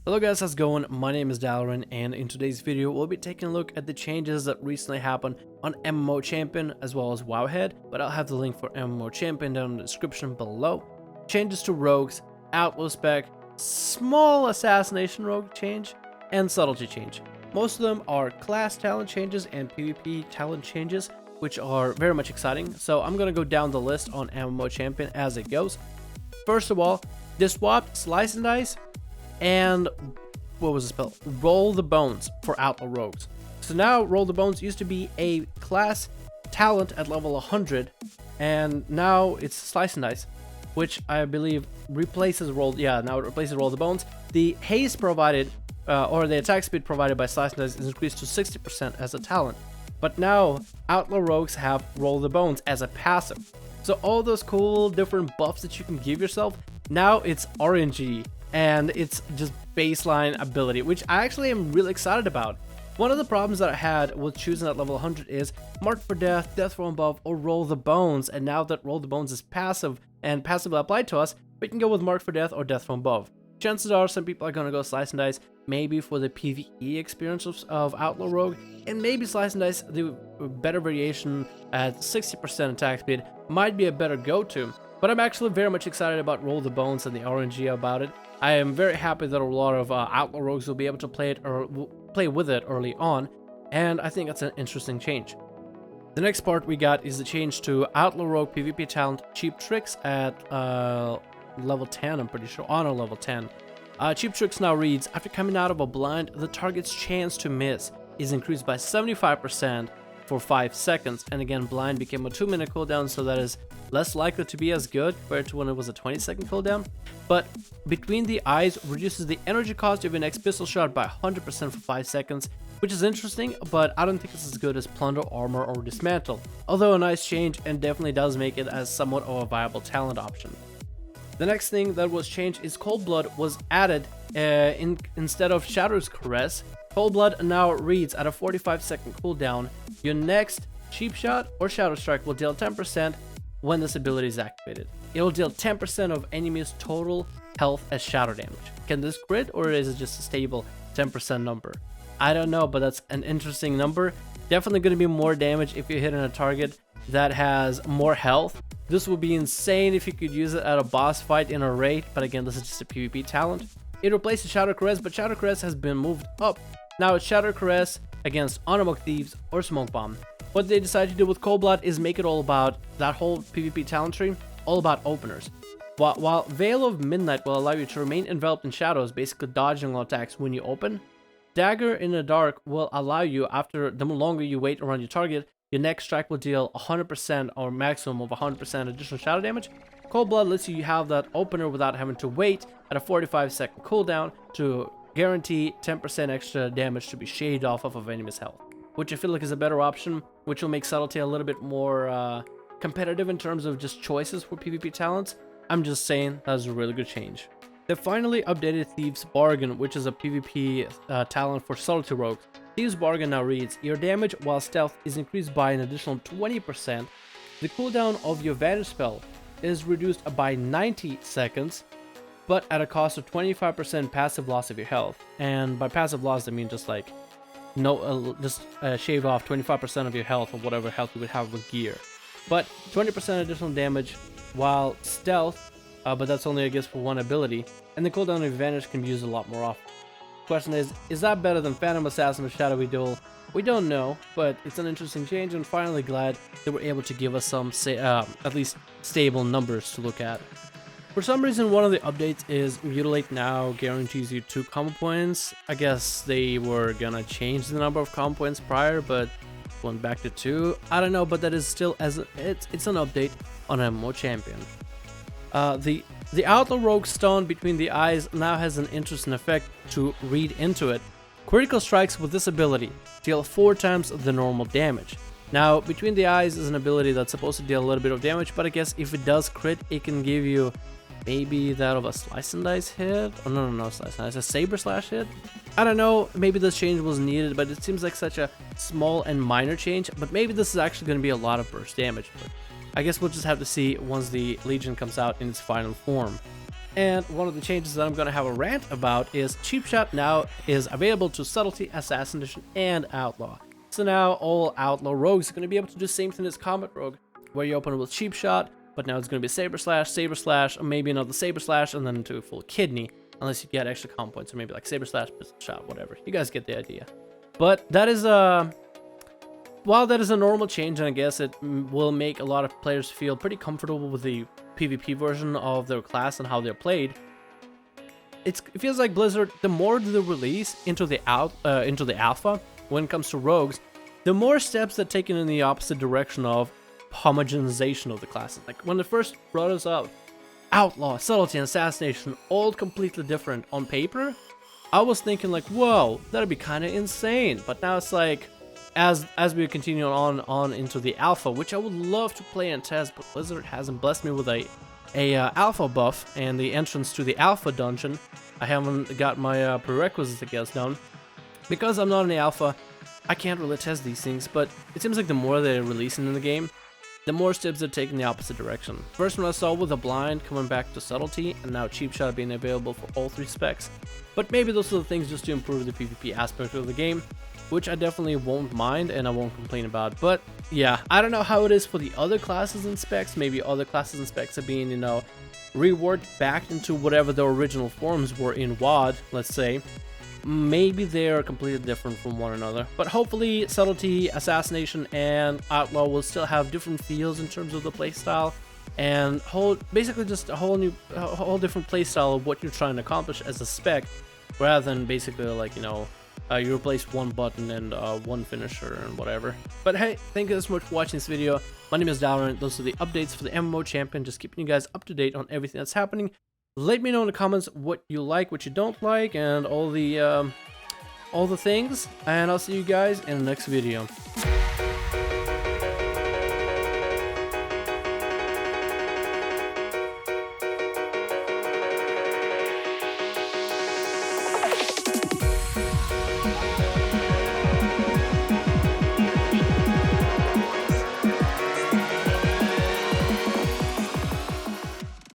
Hello guys, how's it going? My name is Dalaran, and in today's video we'll be taking a look at the changes that recently happened on MMO Champion as well as Wowhead, but I'll have the link for MMO Champion down in the description below. Changes to rogues, outlaw spec, small assassination rogue change, and subtlety change. Most of them are class talent changes and PvP talent changes, which are very much exciting, so I'm gonna go down the list on MMO Champion as it goes. First of all, they swapped Slice and Dice and what was the spell? Roll the Bones for Outlaw Rogues. So now Roll the Bones used to be a class talent at level 100, and now it's Slice and Dice, which I believe replaces now it replaces Roll the Bones. The haste provided, or the attack speed provided by Slice and Dice is increased to 60% as a talent. But now Outlaw Rogues have Roll the Bones as a passive. So all those cool different buffs that you can give yourself, now it's RNG. And it's just baseline ability, which I actually am really excited about. One of the problems that I had with choosing at level 100 is Mark for Death, Death from Above, or Roll the Bones. And now that Roll the Bones is passive and passively applied to us, we can go with Mark for Death or Death from Above. Chances are some people are going to go Slice and Dice, maybe for the PvE experience of Outlaw Rogue, and maybe Slice and Dice, the better variation at 60% attack speed, might be a better go-to. But I'm actually very much excited about Roll the Bones and the RNG about it. I am very happy that a lot of Outlaw Rogues will be able to play it or play with it early on, and I think that's an interesting change. The next part we got is the change to Outlaw Rogue PvP talent Cheap Tricks at level 10, I'm pretty sure, honor level 10. Cheap Tricks now reads, after coming out of a blind, the target's chance to miss is increased by 75% for 5 seconds, and again blind became a 2-minute cooldown, so that is less likely to be as good compared to when it was a 20-second cooldown. But Between the Eyes reduces the energy cost of your next pistol shot by 100% for 5 seconds, which is interesting, but I don't think it's as good as Plunder, Armor, or Dismantle, although a nice change and definitely does make it as somewhat of a viable talent option. The next thing that was changed is Cold Blood was added instead of Shadow's Caress. Cold Blood now reads at a 45-second cooldown, your next Cheap Shot or Shadow Strike will deal 10% when this ability is activated. It will deal 10% of enemies' total health as shadow damage. Can this crit, or is it just a stable 10% number? I don't know, but that's an interesting number. Definitely going to be more damage if you're hitting a target that has more health. This would be insane if you could use it at a boss fight in a raid, but again, this is just a PvP talent. It replaces Shadow Caress, but Shadow Caress has been moved up. Now it's Shadow Caress against Unamok Thieves or Smoke Bomb. What they decided to do with Cold Blood is make it all about that whole PvP talent tree, all about openers. While Veil of Midnight will allow you to remain enveloped in shadows, basically dodging all attacks when you open, Dagger in the Dark will allow you, after the longer you wait around your target, your next strike will deal 100% or maximum of 100% additional shadow damage. Cold Blood lets you have that opener without having to wait at a 45-second cooldown to guarantee 10% extra damage to be shaved off of enemy's health, which I feel like is a better option, which will make Subtlety a little bit more competitive in terms of just choices for PvP talents. I'm just saying that's a really good change. They finally updated Thieves Bargain, which is a PvP talent for Subtlety Rogues. Thieves Bargain now reads, your damage while stealth is increased by an additional 20%. The cooldown of your Vanish spell is reduced by 90 seconds, but at a cost of 25% passive loss of your health. And by passive loss, I mean just like shave off 25% of your health or whatever health you would have with gear. But 20% additional damage while stealth, but that's only I guess for one ability, and the cooldown of Vanish can be used a lot more often. Question is that better than Phantom Assassin with Shadowy Duel? We don't know, but it's an interesting change, and finally glad they were able to give us some at least stable numbers to look at. For some reason, one of the updates is Mutilate now guarantees you 2 combo points. I guess they were gonna change the number of combo points prior, but went back to 2. I don't know, but that is still it's an update on MMO Champion. The Outlaw Rogue Stone Between the Eyes now has an interesting effect to read into it. Critical strikes with this ability deal 4 times the normal damage. Now, Between the Eyes is an ability that's supposed to deal a little bit of damage, but I guess if it does crit, it can give you maybe that of a Slice and Dice hit? Oh, no, Slice and Dice, a Saber Slash hit? I don't know, maybe this change was needed, but it seems like such a small and minor change, but maybe this is actually going to be a lot of burst damage. But I guess we'll just have to see once the Legion comes out in its final form. And one of the changes that I'm going to have a rant about is Cheap Shot now is available to Subtlety, Assassination, and Outlaw. So now all Outlaw rogues are going to be able to do the same thing as Combat Rogue, where you open with Cheap Shot, but now it's going to be Saber Slash, or maybe another Saber Slash, and then into a full Kidney, unless you get extra comp points, or maybe like Saber Slash, Pistol Shot, whatever. You guys get the idea. But that is while that is a normal change, and I guess it will make a lot of players feel pretty comfortable with the PvP version of their class and how they're played, it feels like Blizzard, the more they release into the alpha when it comes to rogues, the more steps they're taken in the opposite direction of homogenization of the classes. Like when they first brought us up, Outlaw, Subtlety, and Assassination, all completely different on paper, I was thinking like, whoa, that'd be kind of insane. But now it's like, as we continue on into the alpha, which I would love to play and test, but Blizzard hasn't blessed me with a alpha buff and the entrance to the alpha dungeon. I haven't got my prerequisites, I guess, down. Because I'm not in the alpha, I can't really test these things, but it seems like the more they're releasing in the game, the more steps they're taking the opposite direction. First one I saw with the blind coming back to Subtlety, and now Cheap Shot being available for all 3 specs. But maybe those are the things just to improve the PvP aspect of the game, which I definitely won't mind and I won't complain about. But yeah, I don't know how it is for the other classes and specs. Maybe other classes and specs are being, you know, reworked back into whatever the original forms were in WoD, let's say. Maybe they're completely different from one another. But hopefully Subtlety, Assassination, and Outlaw will still have different feels in terms of the playstyle, and basically just a whole different playstyle of what you're trying to accomplish as a spec, rather than basically like, you know, you replace one button and one finisher and whatever. But hey, thank you so much for watching this video. My name is Dalrin. Those are the updates for the MMO champion, just keeping you guys up to date on everything that's happening. Let me know in the comments what you like, what you don't like, and all the things. And I'll see you guys in the next video.